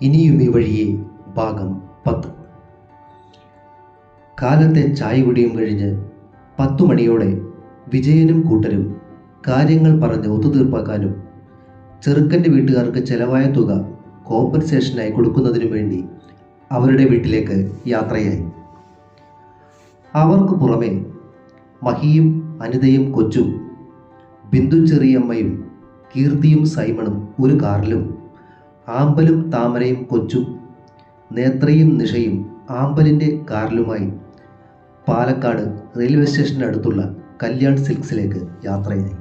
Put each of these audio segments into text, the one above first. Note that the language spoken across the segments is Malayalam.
ഇനിയും ഈ വഴിയെ ഭാഗം 10. കാലത്തെ ചായ കുടിയും കഴിഞ്ഞ് 10 മണിയോടെ വിജയനും കൂട്ടരും കാര്യങ്ങൾ പറഞ്ഞ് ഒത്തുതീർപ്പാക്കാനും ചെറുക്കൻ്റെ വീട്ടുകാർക്ക് ചെലവായ തുക കോമ്പൻസേഷനായി കൊടുക്കുന്നതിനു വേണ്ടി അവരുടെ വീട്ടിലേക്ക് യാത്രയായി. അവർക്ക് പുറമെ മഹിയും അനിതയും കൊച്ചും ബിന്ദു ചെറിയമ്മയും കീർത്തിയും സൈമണും ഒരു കാറിലും ആമ്പലും താമരയും കൊച്ചും നേത്രയും നിഷയും ആമ്പലിൻ്റെ കാറിലുമായി പാലക്കാട് റെയിൽവേ സ്റ്റേഷനടുത്തുള്ള കല്യാൺ സിൽക്സിലേക്ക് യാത്രയായി.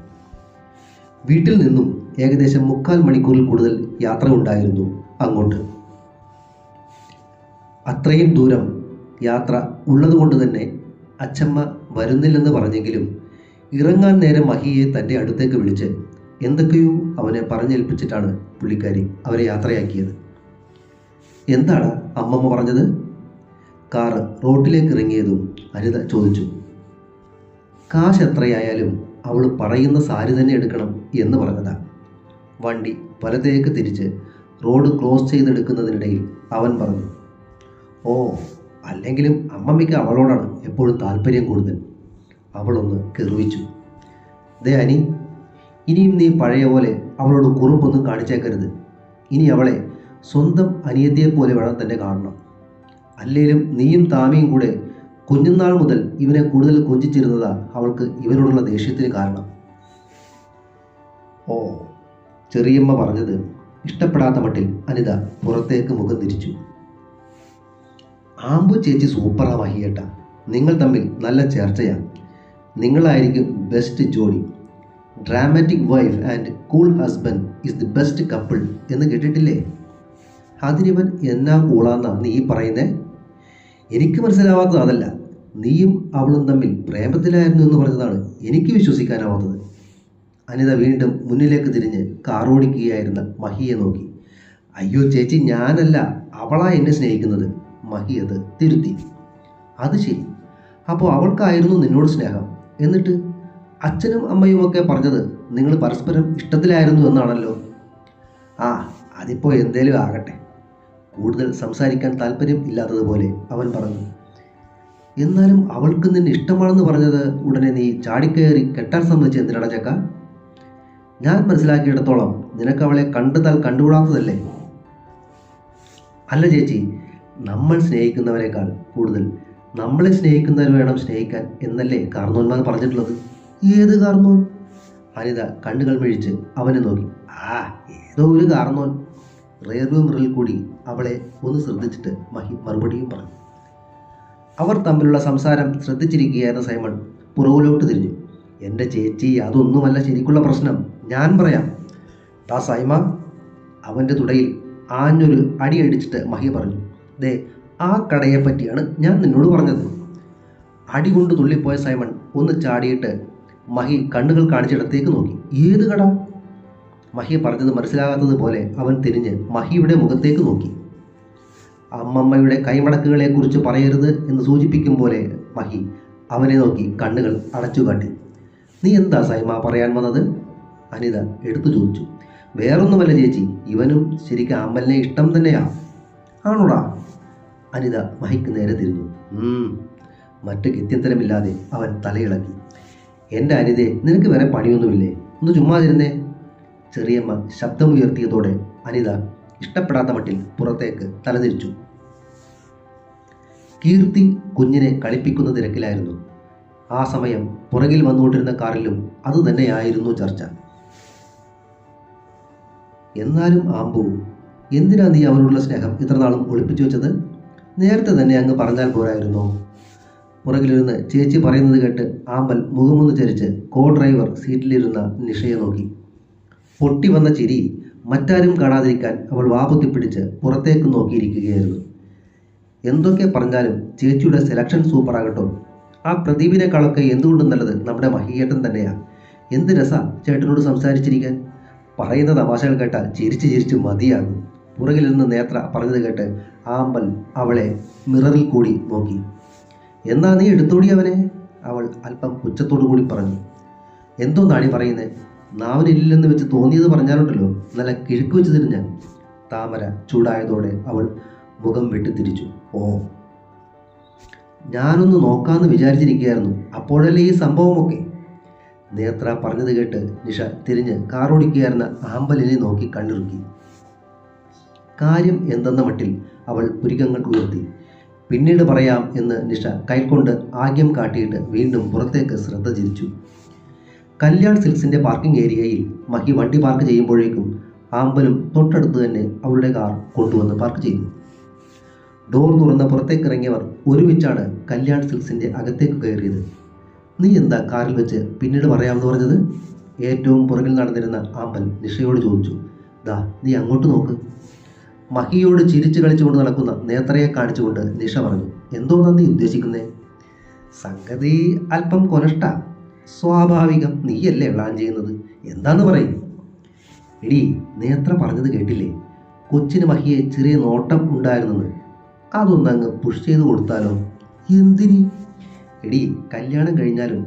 വീട്ടിൽ നിന്നും ഏകദേശം 3/4 മണിക്കൂറിൽ കൂടുതൽ യാത്ര ഉണ്ടായിരുന്നു അങ്ങോട്ട്. അത്രയും ദൂരം യാത്ര ഉള്ളതുകൊണ്ട് തന്നെ അച്ചമ്മ വരുന്നില്ലെന്ന് പറഞ്ഞെങ്കിലും ഇറങ്ങാൻ നേരം മഹിയെ തൻ്റെ അടുത്തേക്ക് വിളിച്ച് എന്തൊക്കെയോ അവനെ പറഞ്ഞേൽപ്പിച്ചിട്ടാണ് പുള്ളിക്കാരി അവരെ യാത്രയാക്കിയത്. എന്താണ് അമ്മമ്മ പറഞ്ഞത്? കാറ് റോട്ടിലേക്ക് ഇറങ്ങിയതും അനിത ചോദിച്ചു. കാശ് എത്രയായാലും അവൾ പറയുന്ന സാരി തന്നെ എടുക്കണം എന്ന് പറഞ്ഞതാ. വണ്ടി വലത്തേക്ക് തിരിച്ച് റോഡ് ക്രോസ് ചെയ്തെടുക്കുന്നതിനിടയിൽ അവൻ പറഞ്ഞു, ഓ അല്ലെങ്കിലും അമ്മമ്മയ്ക്ക് അവളോടാണ് എപ്പോഴും താല്പര്യം കൂടുതൽ. അവളൊന്ന് കെറുവിച്ചു. ദേ അനി, ഇനിയും നീ പഴയ പോലെ അവളോട് കുറുമ്പൊന്നും കാണിച്ചേക്കരുത്. ഇനി അവളെ സ്വന്തം അനിയത്തിയെ പോലെ വേണം തന്നെ കാണണം. അല്ലേലും നീയും താമിയും കൂടെ കുഞ്ഞുനാൾ മുതൽ ഇവനെ കൂടുതൽ കൊഞ്ചിച്ചിരുന്നതാ അവൾക്ക് ഇവനോടുള്ള ദേഷ്യത്തിന് കാരണം. ഓ, ചെറിയമ്മ പറഞ്ഞത് ഇഷ്ടപ്പെടാത്ത മട്ടിൽ അനിത പുറത്തേക്ക് മുഖം തിരിച്ചു. ആമ്പു ചേച്ചി സൂപ്പറാ മഹിയേട്ട, നിങ്ങൾ തമ്മിൽ നല്ല ചേർച്ചയാ. നിങ്ങളായിരിക്കും ബെസ്റ്റ് ജോഡി. Dramatic wife and cool husband is the best couple എന്ന് കേട്ടിട്ടില്ലേ? അതിനിവൻ എന്നാ കൂളാന്നാ നീ പറയുന്നേ? എനിക്ക് മനസ്സിലാവാത്തത് അതല്ല, നീയും അവളും തമ്മിൽ പ്രേമത്തിലായിരുന്നു എന്ന് പറഞ്ഞതാണ് എനിക്ക് വിശ്വസിക്കാനാവാത്തത്. അനിത വീണ്ടും മുന്നിലേക്ക് തിരിഞ്ഞ് കാറോടിക്കുകയായിരുന്ന മഹിയെ നോക്കി. അയ്യോ ചേച്ചി, ഞാനല്ല, അവളാ എന്നെ സ്നേഹിക്കുന്നത്. മഹി അത് തിരുത്തി. അത് ശരി, അപ്പോൾ അവൾക്കായിരുന്നു നിന്നോട് സ്നേഹം. എന്നിട്ട് അച്ഛനും അമ്മയുമൊക്കെ പറഞ്ഞത് നിങ്ങൾ പരസ്പരം ഇഷ്ടത്തിലായിരുന്നു എന്നാണല്ലോ. ആ, അതിപ്പോൾ എന്തേലും ആകട്ടെ. കൂടുതൽ സംസാരിക്കാൻ താല്പര്യം ഇല്ലാത്തതുപോലെ അവൻ പറഞ്ഞു. എന്നാലും അവൾക്ക് നിന്നെ ഇഷ്ടമാണെന്ന് പറഞ്ഞത് ഉടനെ നീ ചാടിക്കയറി കെട്ടാൻ സമ്മതിച്ച് എന്തിനാടാ ചക്ക? ഞാൻ മനസ്സിലാക്കിയിടത്തോളം നിനക്ക് അവളെ കണ്ടാൽ കണ്ടുകൂടാത്തതല്ലേ? അല്ല ചേച്ചി, നമ്മൾ സ്നേഹിക്കുന്നവരെക്കാൾ കൂടുതൽ നമ്മളെ സ്നേഹിക്കുന്നവർ വേണം സ്നേഹിക്കാൻ എന്നല്ലേ കാർന്നോന്മാർ പറഞ്ഞിട്ടുള്ളത്? ഏത് കാർന്നോൻ? അനിത കണ്ണുകൾ മിഴിച്ച് അവനെ നോക്കി. ആ, ഏതോ ഒരു കാർന്നോൻ. റിയർവ്യൂ മിററിൽ കൂടി അവളെ ഒന്ന് ശ്രദ്ധിച്ചിട്ട് മഹി മറുപടിയും പറഞ്ഞു. അവർ തമ്മിലുള്ള സംസാരം ശ്രദ്ധിച്ചിരിക്കുകയായിരുന്ന സൈമൺ പുറകിലോട്ട് തിരിഞ്ഞു. എൻ്റെ ചേച്ചി, അതൊന്നുമല്ല ശരിക്കുള്ള പ്രശ്നം. ഞാൻ പറയാം. ടാ സൈമ, അവൻ്റെ തുടയിൽ ആഞ്ഞൊരു അടി അടിച്ചിട്ട് മഹി പറഞ്ഞു. ദേ, ആ കടയെ പറ്റിയാണ് ഞാൻ നിന്നോട് പറഞ്ഞത്. അടി കൊണ്ട് തുള്ളിപ്പോയ സൈമൺ ഒന്ന് ചാടിയിട്ട് മഹി കണ്ണുകൾ കാണിച്ചിടത്തേക്ക് നോക്കി. ഏത് കട? മഹി പറഞ്ഞത് മനസ്സിലാകാത്തതുപോലെ അവൻ തിരിഞ്ഞ് മഹിയുടെ മുഖത്തേക്ക് നോക്കി. അമ്മമ്മയുടെ കൈമടക്കുകളെക്കുറിച്ച് പറയരുത് എന്ന് സൂചിപ്പിക്കും പോലെ മഹി അവനെ നോക്കി കണ്ണുകൾ അടച്ചു കാട്ടി. നീ എന്താ സൈമ പറയാൻ വന്നത്? അനിത എടുത്തു ചോദിച്ചു. വേറൊന്നുമല്ല ചേച്ചി, ഇവനും ശരിക്കും അമ്മലിനെ ഇഷ്ടം തന്നെയാ. ആണോടാ? അനിത മഹിക്ക് നേരെ തിരിഞ്ഞു. മറ്റ് ഗത്യന്തരമില്ലാതെ അവൻ തലയിളക്കി. എൻ്റെ അനിതയെ, നിനക്ക് വേറെ പണിയൊന്നുമില്ലേ? ഒന്ന് ചുമ്മാതിരുന്നേ. ചെറിയമ്മ ശബ്ദമുയർത്തിയതോടെ അനിത ഇഷ്ടപ്പെടാത്ത മട്ടിൽ പുറത്തേക്ക് തലതിരിച്ചു. കീർത്തി കുഞ്ഞിനെ കളിപ്പിക്കുന്ന തിരക്കിലായിരുന്നു. ആ സമയം പുറകിൽ വന്നുകൊണ്ടിരുന്ന കാറിലും അതുതന്നെയായിരുന്നു ചർച്ച. എന്നാലും ആമ്പു, എന്തിനാ നീ അവനോടുള്ള സ്നേഹം ഇത്രനാളും ഒളിപ്പിച്ചു വെച്ചത്? നേരത്തെ തന്നെ അങ്ങ് പറഞ്ഞാൽ പോരായിരുന്നോ? പുറകിലിരുന്ന് ചേച്ചി പറയുന്നത് കേട്ട് ആമ്പൽ മുഖമൊന്ന് ചരിച്ച് കോ ഡ്രൈവർ സീറ്റിലിരുന്ന നിഷയെ നോക്കി. പൊട്ടി വന്ന ചിരി മറ്റാരും കാണാതിരിക്കാൻ അവൾ വാപുത്തിപ്പിടിച്ച് പുറത്തേക്ക് നോക്കിയിരിക്കുകയായിരുന്നു. എന്തൊക്കെ പറഞ്ഞാലും ചേച്ചിയുടെ സെലക്ഷൻ സൂപ്പറാകട്ടോ. ആ പ്രദീപിനേക്കാളൊക്കെ എന്തുകൊണ്ടും നല്ലത് നമ്മുടെ മഹിയേട്ടൻ തന്നെയാ. എന്ത് രസാ ചേട്ടനോട് സംസാരിച്ചിരിക്കാൻ. പറയുന്ന തമാശകൾ കേട്ടാൽ ചിരിച്ച് ചിരിച്ച് മതിയാകും. പുറകിലിരുന്ന് നേത്ര പറഞ്ഞത് കേട്ട് ആമ്പൽ അവളെ മിററിൽ കൂടി നോക്കി. എന്നാ നീ എടുത്തോടി അവനെ, അവൾ അല്പം പുച്ഛത്തോടു കൂടി പറഞ്ഞു. എന്തോന്നാണി പറയുന്നത്? നാവിനില്ലെന്ന് വെച്ച് തോന്നിയത് പറഞ്ഞാലുണ്ടല്ലോ, നല്ല കിഴുക്ക് വെച്ച് തിരിഞ്ഞാൽ. താമര ചൂടായതോടെ അവൾ മുഖം വെട്ടിത്തിരിച്ചു. ഓ, ഞാനൊന്ന് നോക്കാമെന്ന് വിചാരിച്ചിരിക്കുകയായിരുന്നു, അപ്പോഴല്ലേ ഈ സംഭവമൊക്കെ. നേത്ര പറഞ്ഞത് കേട്ട് നിഷ തിരിഞ്ഞ് കാറോടിക്കുകയായിരുന്ന ആമ്പലിനെ നോക്കി കണ്ണിറുക്കി. കാര്യം എന്തെന്ന മട്ടിൽ അവൾ പുരികങ്ങൾ ഉയർത്തി. പിന്നീട് പറയാം എന്ന് നിഷ കൈകൊണ്ട് ആഗ്യം കാട്ടിയിട്ട് വീണ്ടും പുറത്തേക്ക് ശ്രദ്ധ തിരിച്ചു. കല്യാൺ സിൽക്സിൻ്റെ പാർക്കിംഗ് ഏരിയയിൽ മഹി വണ്ടി പാർക്ക് ചെയ്യുമ്പോഴേക്കും ആമ്പലും തൊട്ടടുത്ത് തന്നെ അവളുടെ കാർ കൊണ്ടുവന്ന് പാർക്ക് ചെയ്തു. ഡോർ തുറന്ന് പുറത്തേക്ക് ഇറങ്ങിയവർ ഒരുമിച്ചാണ് കല്യാൺ സിൽക്സിൻ്റെ അകത്തേക്ക് കയറിയത്. നീ എന്താ കാറിൽ വെച്ച് പിന്നീട് പറയാമെന്ന് പറഞ്ഞത്? ഏറ്റവും പുറകിൽ നടന്നിരുന്ന ആമ്പൽ നിഷയോട് ചോദിച്ചു. ദാ നീ അങ്ങോട്ട് നോക്ക്. മഹിയോട് ചിരിച്ചു കളിച്ചുകൊണ്ട് നടക്കുന്ന നേത്രയെ കാണിച്ചുകൊണ്ട് നിഷ പറഞ്ഞു. എന്തോന്നാ നീ ഉദ്ദേശിക്കുന്നേ? സംഗതി അല്പം കൊനഷ്ട. സ്വാഭാവികം, നീയല്ലേ പ്ലാൻ ചെയ്യുന്നത്. എന്താന്ന് പറയും. എടി, നേത്ര പറഞ്ഞത് കേട്ടില്ലേ? കൊച്ചിന് മഹിയെ ചെറിയ നോട്ടം ഉണ്ടായിരുന്നെന്ന്. അതൊന്നങ്ങ് പുഷ് ചെയ്ത് കൊടുത്താലോ? എന്തിന്? എടി, കല്യാണം കഴിഞ്ഞാലും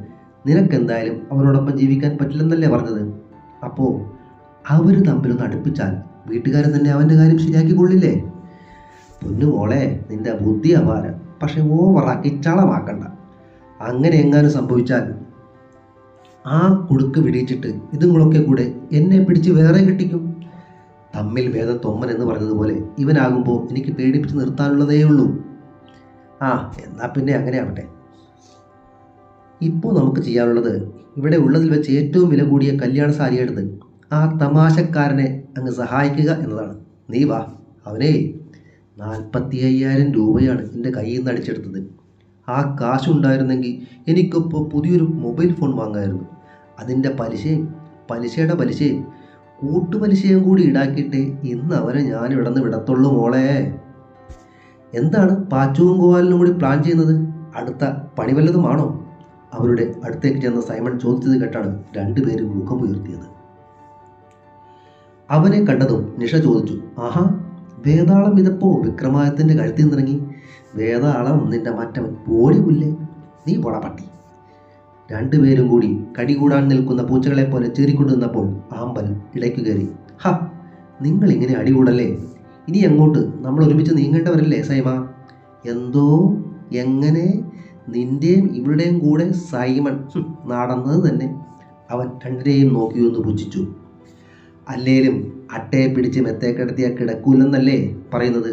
നിനക്കെന്തായാലും അവനോടൊപ്പം ജീവിക്കാൻ പറ്റില്ലെന്നല്ലേ പറഞ്ഞത്. അപ്പോൾ അവർ തമ്മിലൊന്ന് അടുപ്പിച്ചാൽ വീട്ടുകാരൻ തന്നെ അവൻ്റെ കാര്യം ശരിയാക്കിക്കൊള്ളില്ലേ? പൊന്നു മോളെ, നിന്റെ ബുദ്ധി അപാരം. പക്ഷെ ഓവറാക്കി ചളമാക്കണ്ട. അങ്ങനെ എങ്ങാനും സംഭവിച്ചാൽ ആ കുടുക്ക് വിടിയിച്ചിട്ട് ഇതുങ്ങളൊക്കെ കൂടെ എന്നെ പിടിച്ച് വേറെ കെട്ടിക്കും. തമ്മിൽ ഭേദം തൊമ്മൻ എന്ന് പറഞ്ഞതുപോലെ ഇവനാകുമ്പോൾ എനിക്ക് പേടിപ്പിച്ച് നിർത്താനുള്ളതേ ഉള്ളൂ. ആ, എന്നാൽ പിന്നെ അങ്ങനെ ആവട്ടെ. ഇപ്പോൾ നമുക്ക് ചെയ്യാനുള്ളത് ഇവിടെ ഉള്ളതിൽ വെച്ച് ഏറ്റവും വില കൂടിയ കല്യാണ സാരി എടുത്ത് ആ തമാശക്കാരനെ അങ്ങ് സഹായിക്കുക എന്നതാണ്. നീ വാ. അവനെ 45,000 രൂപയാണ് എൻ്റെ കയ്യിൽ നിന്ന് അടിച്ചെടുത്തത്. ആ കാശുണ്ടായിരുന്നെങ്കിൽ എനിക്കിപ്പോൾ പുതിയൊരു മൊബൈൽ ഫോൺ വാങ്ങാമായിരുന്നു. അതിൻ്റെ പലിശയുടെ പലിശയും കൂട്ടുപലിശയും കൂടി ഈടാക്കിയിട്ട് ഇന്ന് അവരെ ഞാൻ ഇവിടെ നിന്ന് വിടത്തുള്ളൂ മോളെ. എന്താണ് പാച്ചുവും ഗോപാലിനും കൂടി പ്ലാൻ ചെയ്യുന്നത്? അടുത്ത പണി വല്ലതുമാണോ? അവരുടെ അടുത്തേക്ക് ചെന്ന സൈമൺ ചോദിച്ചത് കേട്ടാണ് രണ്ടുപേരും മുഖം ഉയർത്തിയത്. അവനെ കണ്ടതും നിഷ ചോദിച്ചു. ആഹാ, വേതാളം ഇതപ്പോ വിക്രമാദിത്യൻ്റെ കഴുത്തിൽ നിന്നിറങ്ങി. വേതാളം നിന്റെ മറ്റവൻ ഓടിവില്ലേ. നീ പോടാ പട്ടി. രണ്ടുപേരും കൂടി കടികൂടാൻ നിൽക്കുന്ന പൂച്ചകളെ പോലെ ചീറിക്കൊണ്ടു നിന്നപ്പോൾ ആമ്പൽ ഇടയ്ക്ക് കയറി. ഹ, നിങ്ങളിങ്ങനെ അടികൂടല്ലേ. ഇനി അങ്ങോട്ട് നമ്മൾ ഒരുമിച്ച് നീങ്ങേണ്ടവരല്ലേ സൈമ? എന്തോ? എങ്ങനെ? നിൻ്റെയും ഇവരുടെയും കൂടെ സൈമൺ നടന്നത് തന്നെ. അവൻ രണ്ടിനെയും നോക്കിയൊന്ന് പുച്ഛിച്ചു. അല്ലേലും അട്ടയെ പിടിച്ച് മെത്തേ കിടത്തിയാൽ കിടക്കൂലെന്നല്ലേ പറയുന്നത്?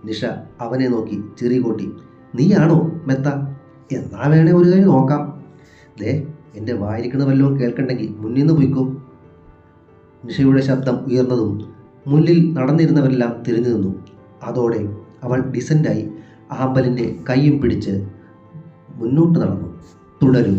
നിഷ അവനെ നോക്കി ചിറി കൂട്ടി. നീയാണോ മെത്ത? എന്നാ വേണേ ഒരു കൈ നോക്കാം. ദേ, എൻ്റെ വായിരിക്കണ വല്ലതും കേൾക്കണ്ടെങ്കിൽ മുന്നിൽ നിന്ന് പോയിക്കോ. നിഷയുടെ ശബ്ദം ഉയർന്നതും മുന്നിൽ നടന്നിരുന്നവരെല്ലാം തിരിഞ്ഞു നിന്നു. അതോടെ അവൾ ഡിസൻ്റായി ആമ്പലിൻ്റെ കൈയും പിടിച്ച് മുന്നോട്ട് നടന്നു. തുടരും.